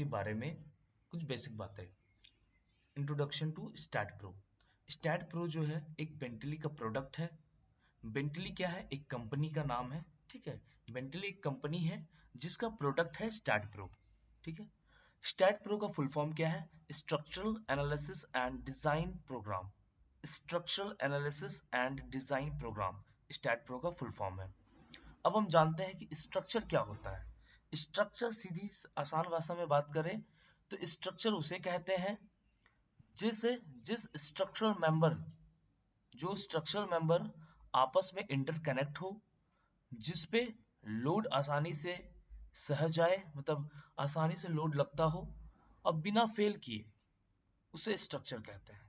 के बारे में कुछ बेसिक बातें। Introduction to STAAD Pro. STAAD Pro जो है एक बेंटली का प्रोडक्ट है। बेंटली क्या है? एक कंपनी का नाम है। ठीक है, बेंटली एक कंपनी है जिसका प्रोडक्ट है स्टैट प्रो। ठीक है, स्टैट प्रो का फुल फॉर्म क्या है? Structural analysis and design program. Structural analysis and design program STAAD Pro का फुल फॉर्म है। अब हम जानते हैं कि स्ट्रक्चर क्या होता है। स्ट्रक्चर सीधी आसान भाषा में बात करें तो स्ट्रक्चर उसे कहते हैं जिस स्ट्रक्चरल मेंबर आपस में इंटरकनेक्ट हो, जिस पे लोड आसानी से सह जाए, मतलब आसानी से लोड लगता हो और बिना फेल किए, उसे स्ट्रक्चर कहते हैं।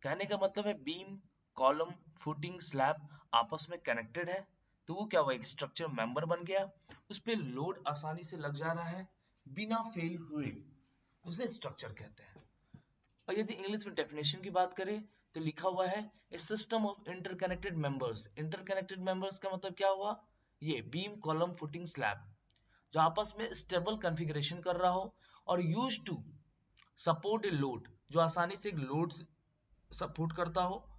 कहने का मतलब है बीम, कॉलम, फुटिंग, स्लैब आपस में कनेक्टेड है तो वो क्या हुआ? एक स्ट्रक्चर मेंबर बन गया, उस पे लोड आसानी से लग जा रहा है बिना फेल हुए, उसे स्ट्रक्चर कहते हैं। और यदि इंग्लिश में डेफिनेशन की बात करें तो लिखा हुआ है a system of interconnected members. Interconnected members का मतलब क्या हुआ? ये बीम, कॉलम, फुटिंग, स्लैब जो आपस में स्टेबल कॉन्फ़िगरेशन कर रहा हो और used to support a load, जो आसानी से एक लोड सपोर्ट करता हो।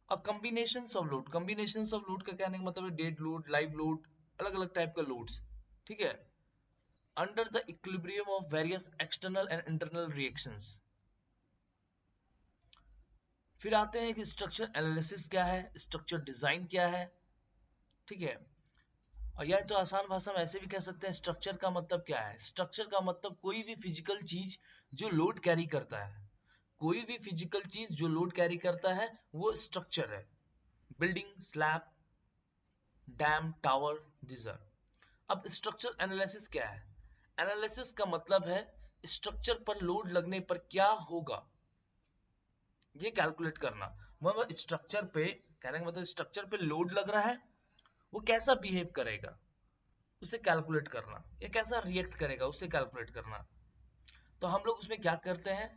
और कॉम्बिनेशन ऑफ लोड का कहने का मतलब है डेड लोड, लाइव लोड, अलग अलग टाइप का लोड्स। ठीक है, under the equilibrium of various external and internal reactions. फिर आते हैं कि स्ट्रक्चर एनालिसिस क्या है, स्ट्रक्चर डिजाइन क्या है। ठीक है, और यह तो आसान भाषा में ऐसे भी कह सकते हैं स्ट्रक्चर का मतलब क्या है। स्ट्रक्चर का मतलब कोई भी फिजिकल चीज जो लोड कैरी करता है, कोई भी फिजिकल चीज जो लोड कैरी करता है वो स्ट्रक्चर है। बिल्डिंग, स्लैब, डैम, टावर, दीजर। अब स्ट्रक्चर एनालिसिस क्या है? एनालिसिस का मतलब है स्ट्रक्चर पर लोड लगने पर क्या होगा ये कैलकुलेट करना। मतलब स्ट्रक्चर पे, कहने का मतलब स्ट्रक्चर पे लोड लग रहा है, वो कैसा बिहेव करेगा उसे कैलकुलेट करना, या कैसा रिएक्ट करेगा उसे कैलकुलेट करना। तो हम लोग उसमें क्या करते हैं?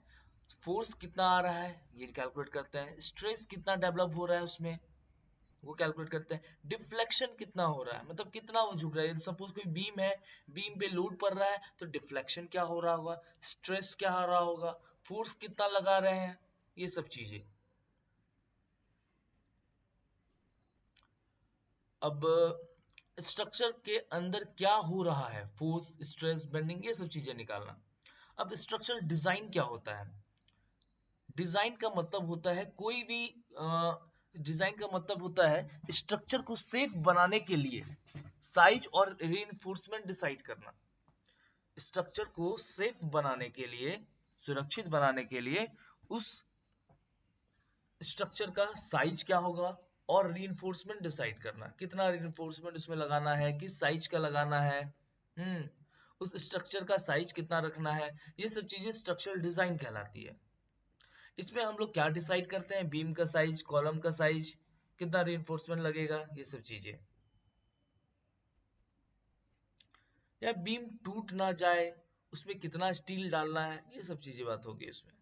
फोर्स कितना आ रहा है ये कैलकुलेट करते हैं, स्ट्रेस कितना डेवलप हो रहा है उसमें वो कैलकुलेट करते हैं, डिफ्लेक्शन कितना हो रहा है, मतलब कितना वो झुक रहा है। सपोज कोई बीम है, बीम पे लोड पड़ रहा है तो डिफ्लेक्शन क्या हो रहा होगा, स्ट्रेस क्या आ रहा होगा, फोर्स कितना लगा रहे हैं, ये सब चीजें। अब स्ट्रक्चर के अंदर क्या हो रहा है, फोर्स, स्ट्रेस, बेंडिंग, ये सब चीजें निकालना। अब स्ट्रक्चर डिजाइन क्या होता है? डिजाइन का मतलब होता है कोई भी डिजाइन का मतलब होता है स्ट्रक्चर को सेफ बनाने के लिए साइज और रीइंफोर्समेंट डिसाइड करना। स्ट्रक्चर को सेफ बनाने के लिए, सुरक्षित बनाने के लिए उस स्ट्रक्चर का साइज क्या होगा और रीइंफोर्समेंट डिसाइड करना, कितना रीइंफोर्समेंट उसमें लगाना है, किस साइज का लगाना है। उस स्ट्रक्चर का साइज कितना रखना है, ये सब चीजें स्ट्रक्चरल डिजाइन कहलाती है। इसमें हम लोग क्या डिसाइड करते हैं? बीम का साइज, कॉलम का साइज, कितना रीइंफोर्समेंट लगेगा, ये सब चीजें। या बीम टूट ना जाए उसमें कितना स्टील डालना है, ये सब चीजें बात होगी उसमें।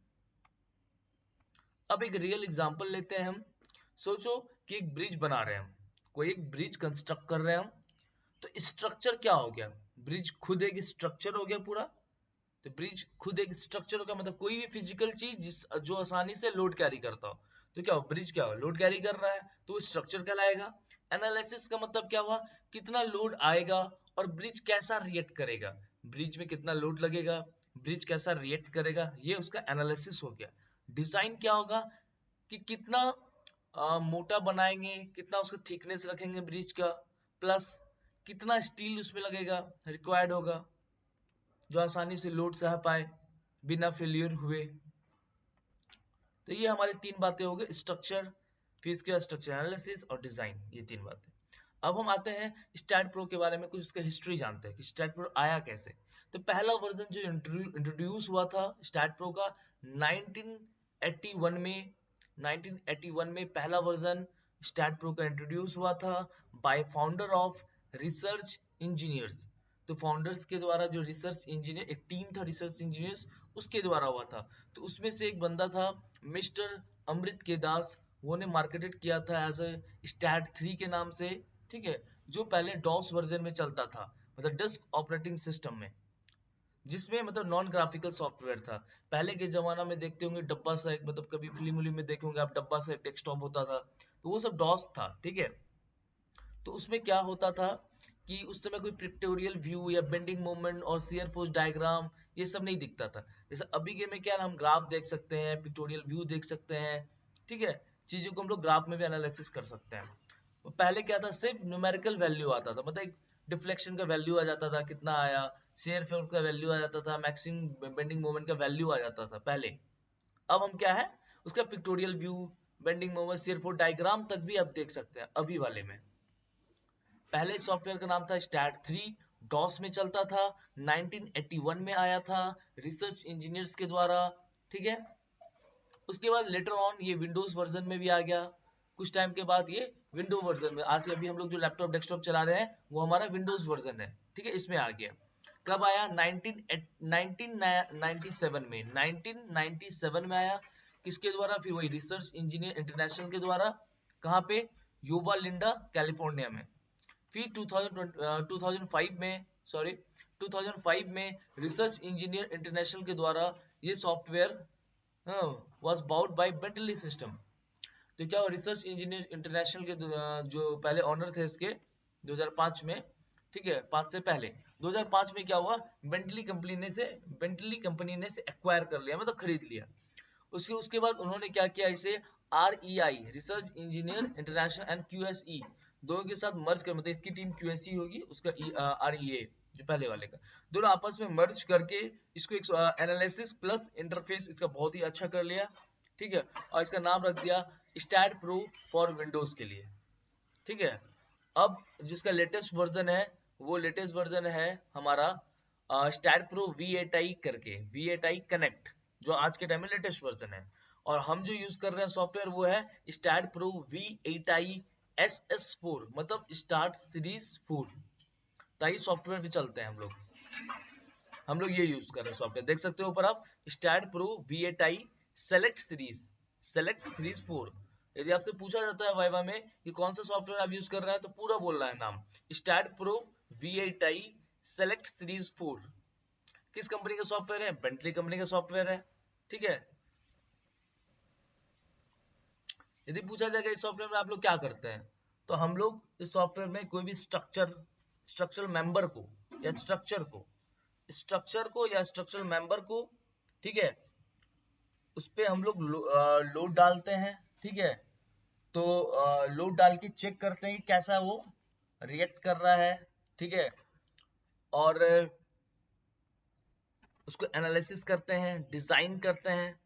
अब एक रियल एग्जांपल लेते हैं हम। सोचो कि एक ब्रिज बना रहे हैं हम, कोई एक ब्रिज कंस्ट्रक्ट कर रहे हैं हम। तो स्ट्रक्चर क्या हो गया? ब्रिज खुद एक स्ट्रक्चर हो गया पूरा। तो ब्रिज खुद एक स्ट्रक्चर का मतलब कोई भी फिजिकल चीज जो आसानी से लोड कैरी करता हो, तो क्या हो? ब्रिज क्या हो? लोड कैरी कर रहा है तो वो स्ट्रक्चर कहलाएगा। एनालिसिस का मतलब क्या हुआ? कितना लोड आएगा और ब्रिज कैसा रिएक्ट करेगा, ब्रिज में कितना लोड लगेगा, ब्रिज कैसा रिएक्ट करेगा, ये उसका एनालिसिस हो गया। डिजाइन क्या होगा? कि कितना मोटा बनाएंगे, कितना उसका थिकनेस रखेंगे ब्रिज का, प्लस कितना स्टील उसमें लगेगा, रिक्वायर्ड होगा, जो आसानी से लोड सह पाए बिना फेलियर हुए। तो ये हमारी तीन बातें हो गई, स्ट्रक्चर, फिर इसके बाद स्ट्रक्चर एनालिसिस और डिजाइन, ये तीन बातें। अब हम आते हैं स्टैट प्रो के बारे में, कुछ उसका हिस्ट्री जानते हैं कि स्टैट प्रो आया कैसे। तो पहला वर्जन जो इंट्रोड्यूस हुआ था स्टैट प्रो का 1981 में, 1981 में पहला वर्जन स्टैट प्रो का इंट्रोड्यूस हुआ था by founder of research engineers. तो फाउंडर्स के द्वारा, जो रिसर्च इंजीनियर, एक टीम था रिसर्च इंजीनियर्स, उसके द्वारा हुआ था। तो उसमें से एक बंदा था मिस्टर अमृत के दास, वो ने मार्केटेड किया था एज ए स्टैट 3 के नाम से। ठीक है, जो पहले डॉस वर्जन में चलता था, मतलब डेस्क ऑपरेटिंग सिस्टम में। जिसमें मतलब नॉन ग्राफिकल सॉफ्टवेयर था। पहले के जमाना में देखते होंगे डब्बा सा एक, मतलब कभी फिल्म उलिम में देखे होंगे आप, डब्बा सा एक डेस्कटॉप होता था, तो वो सब डॉस था, ठीक है। तो उसमें क्या होता था कि उस समय कोई पिक्टोरियल व्यू या बेंडिंग मोमेंट और शेयर फोर्स डायग्राम ये सब नहीं दिखता था। जैसे अभी के में क्या है, हम ग्राफ देख सकते हैं, पिक्टोरियल व्यू देख सकते हैं, ठीक है। चीजों को हम लोग ग्राफ में भी एनालिसिस कर सकते हैं। तो पहले क्या था, सिर्फ न्यूमेरिकल वैल्यू आता था, मतलब एक डिफ्लेक्शन का वैल्यू आ जाता था कितना आया, शेयर फोर्स का वैल्यू आ जाता था, मैक्सिमम बेंडिंग मोमेंट का वैल्यू आ जाता था पहले। अब हम क्या है, उसका pictorial view, bending moment, shear force diagram तक भी अब देख सकते हैं अभी वाले में। पहले सॉफ्टवेयर का नाम था स्टैट 3, डॉस में चलता था, 1981 में आया था रिसर्च इंजीनियर्स के द्वारा, ठीक है। उसके बाद लेटर ऑन ये विंडोज वर्जन में भी आ गया, कुछ टाइम के बाद ये विंडो वर्जन में, आज अभी हम लोग जो लैपटॉप डेस्कटॉप चला रहे हैं वो हमारा विंडोज वर्जन है, ठीक है, इसमें आ गया। कब आया, 1997 में, 1997 में आया। किसके द्वारा, फिर वही रिसर्च इंजीनियर इंटरनेशनल के द्वारा। कहाँ पे, योबा लिंडा कैलिफोर्निया में। फिर 2005 में, सॉरी 2005 में रिसर्च इंजीनियर इंटरनेशनल के द्वारा ये software was bought by Bentley system. तो क्या हुआ, रिसर्च इंजीनियर इंटरनेशनल के जो पहले ऑनर थे इसके 2005 में, ठीक है, 5 से पहले 2005 में क्या हुआ, बेंटली कंपनी ने से एक्वायर कर लिया, मतलब खरीद लिया। उसके उसके बाद उन्होंने क्या किया, इसे REI research engineer international and QSE दोनों के साथ मर्ज कर, मतलब इसकी टीम QSE होगी, उसका REA जो पहले वाले का, दोनों आपस में मर्ज करके इसको एक एनालिसिस प्लस इंटरफेस इसका बहुत ही अच्छा कर लिया, ठीक है। और इसका नाम रख दिया स्टैट प्रो फॉर विंडोज के लिए, ठीक है। अब जिसका लेटेस्ट वर्जन है, वो लेटेस्ट वर्जन है हमारा स्टैट प्रो V8i करके, V8i कनेक्ट, जो आज के टाइम में लेटेस्ट वर्जन है। और हम जो यूज कर रहे हैं सॉफ्टवेयर वो है स्टैट प्रो V8i SS4, मतलब स्टार्ट सीरीज 4, ताकि सॉफ्टवेयर भी चलते हैं हम लोग ये यूज कर रहे हैं सॉफ्टवेयर, देख सकते हो ऊपर आप, stat pro V8i select series 4। यदि आपसे पूछा जाता है वाइवा में कि कौन सा सॉफ्टवेयर आप यूज कर रहे हैं, तो पूरा बोलना है नाम, stat pro V8i select series 4। किस कंपनी का सॉफ्टवेयर है, बेंटली कंपनी का सॉफ्टवेयर है, ठीक है। यदि पूछा जाएगा इस सॉफ्टवेयर में आप लोग क्या करते हैं, तो हम लोग इस सॉफ्टवेयर में कोई भी स्ट्रक्चरल मेंबर को या स्ट्रक्चरल मेंबर को, ठीक है, उस पे हम लोग लोड डालते हैं, ठीक है। तो लोड डाल के चेक करते हैं कि कैसा वो रिएक्ट कर रहा है, ठीक है। और उसको एनालिसिस करते हैं, डिजाइन करते हैं।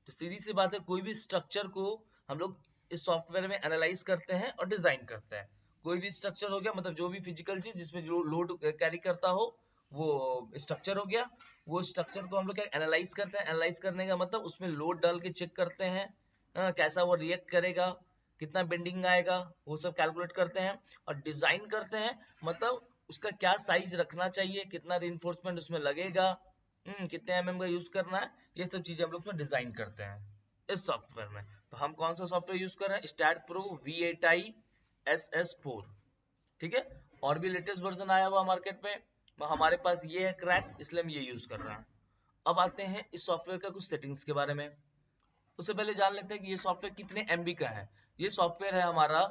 तो सीधी सी बात है, कोई भी स्ट्रक्चर को हम लोग इस सॉफ्टवेयर में एनालाइज करते हैं और डिजाइन करते हैं। कोई भी स्ट्रक्चर हो गया, मतलब जो भी फिजिकल चीज जिसमें जो लोड कैरी करता हो, वो स्ट्रक्चर हो गया। वो स्ट्रक्चर को हम लोग क्या एनालाइज करते हैं, एनालाइज करने का मतलब उसमें लोड डाल के चेक करते हैं, कैसा वो रिएक्ट करेगा, कितना बेंडिंग आएगा, वो सब कैलकुलेट करते हैं। और डिजाइन करते हैं, मतलब उसका क्या साइज रखना चाहिए, कितना रिइंफोर्समेंट उसमें लगेगा, कितने mm का यूज करना है, ये सब चीजें हम लोग उसमें डिजाइन करते हैं इस सॉफ्टवेयर में। तो हम कौन सा सॉफ्टवेयर यूज कर रहे हैं, स्टैट प्रो V8i SS4, ठीक है। और भी लेटेस्ट वर्जन आया हुआ मार्केट में, हमारे पास ये है क्रैक, इसलिए हम ये यूज कर रहे हैं। अब आते हैं इस सॉफ्टवेयर का कुछ सेटिंग्स के बारे में। उससे पहले जान लेते हैं कि ये सॉफ्टवेयर कितने MB का है। ये सॉफ्टवेयर है हमारा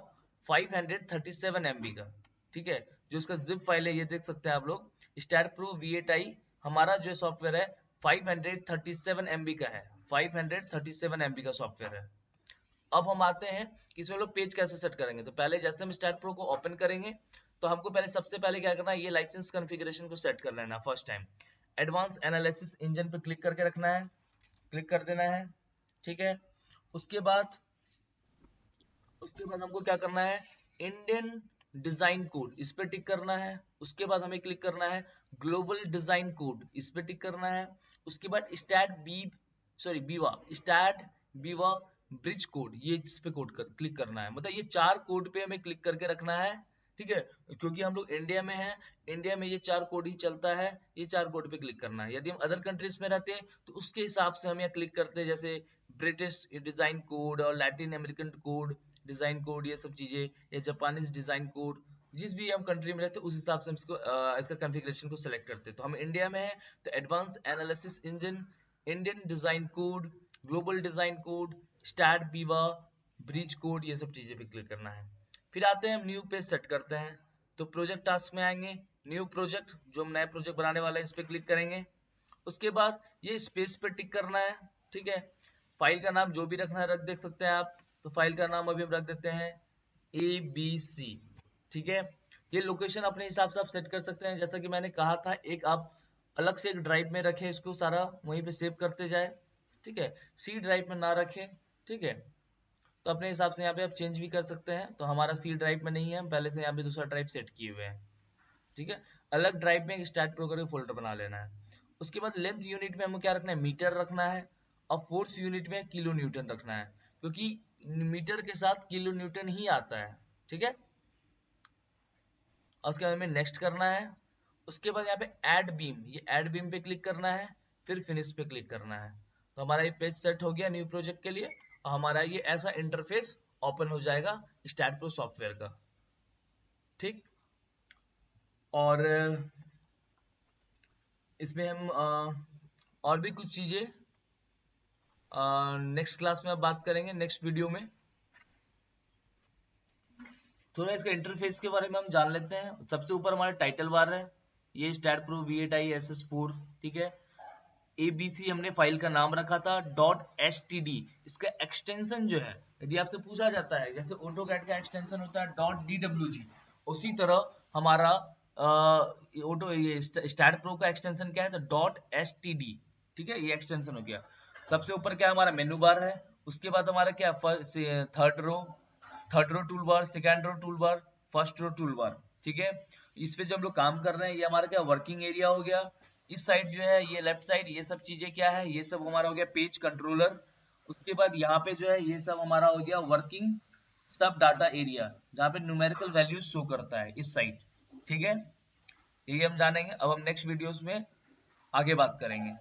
537 MB का, ठीक है। जो इसका जिप फाइल है ये देख सकते हैं आप लोग, स्टैट प्रो V8i हमारा जो सॉफ्टवेयर है 537 MB का है, 537 MB का सॉफ्टवेयर है। अब हम आते हैं कि इसमें लोग पेज कैसे सेट करेंगे। तो पहले जैसे हम स्टैट प्रो को ओपन करेंगे, तो हमको पहले सबसे पहले क्या करना है, ये लाइसेंस कॉन्फ़िगरेशन को सेट कर लेना first time. Advance analysis engine पे क्लिक करके रखना है, क्लिक कर देना है, ठीक है। उसके बाद हमको क्या करना है, इंडियन डिजाइन कोड इस पे टिक करना है। उसके बाद हमें क्लिक करना है ग्लोबल डिजाइन कोड, इस पे टिक करना है। उसके बाद स्टैट बीवा ब्रिज कोड, ये इस पे क्लिक करना है। मतलब ये 4 कोड पे हमें क्लिक करके रखना है, ठीक है। क्योंकि हम लोग इंडिया में हैं, इंडिया में ये 4 कोड ही चलता है, ये 4 कोड पे क्लिक करना है। यदि हम अदर कंट्रीज में रहते हैं तो उसके हिसाब से हम यहाँ क्लिक करते हैं, जैसे ब्रिटिश डिजाइन कोड और Latin American code design code, ये सब चीजें, या जापानीज डिजाइन कोड, जिस भी हम कंट्री में रहते हैं उस हिसाब से हम इसको इसका कॉन्फ़िगरेशन को सिलेक्ट करते हैं। तो हम इंडिया में है तो advance analysis engine, Indian design code, global design code, स्टैट बीवा, ब्रिज कोड, ये सब चीजें पे क्लिक करना है। फिर आते हैं हम न्यू पेज सेट करते हैं। तो प्रोजेक्ट टास्क में आएंगे, न्यू प्रोजेक्ट, जो हम नया प्रोजेक्ट बनाने वाला है इस पे क्लिक करेंगे। उसके बाद ये स्पेस पे टिक करना है, ठीक है। फाइल का नाम जो भी रखना है रख देख सकते हैं आप। तो फाइल का नाम अभी हम रख देते हैं ABC, ठीक है। ये लोकेशन अपने हिसाब से आप सेट कर सकते हैं, जैसा कि मैंने कहा था एक आप अलग से एक ड्राइव में रखें इसको, सारा वहीं पे सेव करते जाए, ठीक है। सी ड्राइव में ना रखें, ठीक है। तो अपने हिसाब से यहाँ पे आप चेंज भी कर सकते हैं। तो हमारा सी ड्राइव में नहीं है, हम पहले से यहाँ पे दूसरा ड्राइव सेट किए हुए हैं, ठीक है। अलग ड्राइव में एक स्टैट प्रो करके फोल्डर बना लेना है। उसके बाद लेंथ यूनिट में हमें क्या रखना है, मीटर रखना है। और फोर्स यूनिट में किलो न्यूटन रखना है, क्योंकि मीटर के साथ किलो न्यूटन ही आता है, ठीक है। और उसके बाद हमें नेक्स्ट करना है। उसके बाद यहाँ पे ऐड बीम, ये ऐड बीम पे क्लिक करना है, फिर फिनिश पे क्लिक करना है। तो हमारा ये पेज सेट हो गया न्यू प्रोजेक्ट के लिए, और हमारा ये ऐसा इंटरफेस ओपन हो जाएगा स्टैट प्रो सॉफ्टवेयर का, ठीक। और इसमें हम और भी कुछ चीजें नेक्स्ट क्लास में अब बात करेंगे, नेक्स्ट वीडियो में। थोड़ा इसका इंटरफेस के बारे में हम जान लेते हैं। सबसे ऊपर हमारा टाइटल बार है, ये स्टैट प्रो V8i SS4, ठीक है। ABC हमने फाइल का नाम रखा था .std। इसका एक्सटेंशन जो है, यदि आपसे पूछा जाता है जैसे ऑटोकैड का एक्सटेंशन होता है .dwg, उसी तरह हमारा ऑटो ये स्टैट प्रो का एक्सटेंशन क्या है तो .std, ठीक है। ये एक्सटेंशन हो गया। सबसे ऊपर क्या हमारा मेनू बार है, उसके बाद हमारा क्या third row toolbar, second row toolbar, first row toolbar, ठीक है। इस पे जो हम लोग काम कर रहे हैं ये हमारा क्या वर्किंग एरिया हो गया। इस साइड जो है ये लेफ्ट साइड, ये सब चीजें क्या है, ये सब हमारा हो गया पेज कंट्रोलर। उसके बाद यहाँ पे जो है ये सब हमारा हो गया वर्किंग सब डाटा एरिया, जहाँ पे न्यूमेरिकल वैल्यूज शो करता है इस साइड, ठीक है। ये हम जानेंगे अब हम नेक्स्ट वीडियोस में आगे बात करेंगे।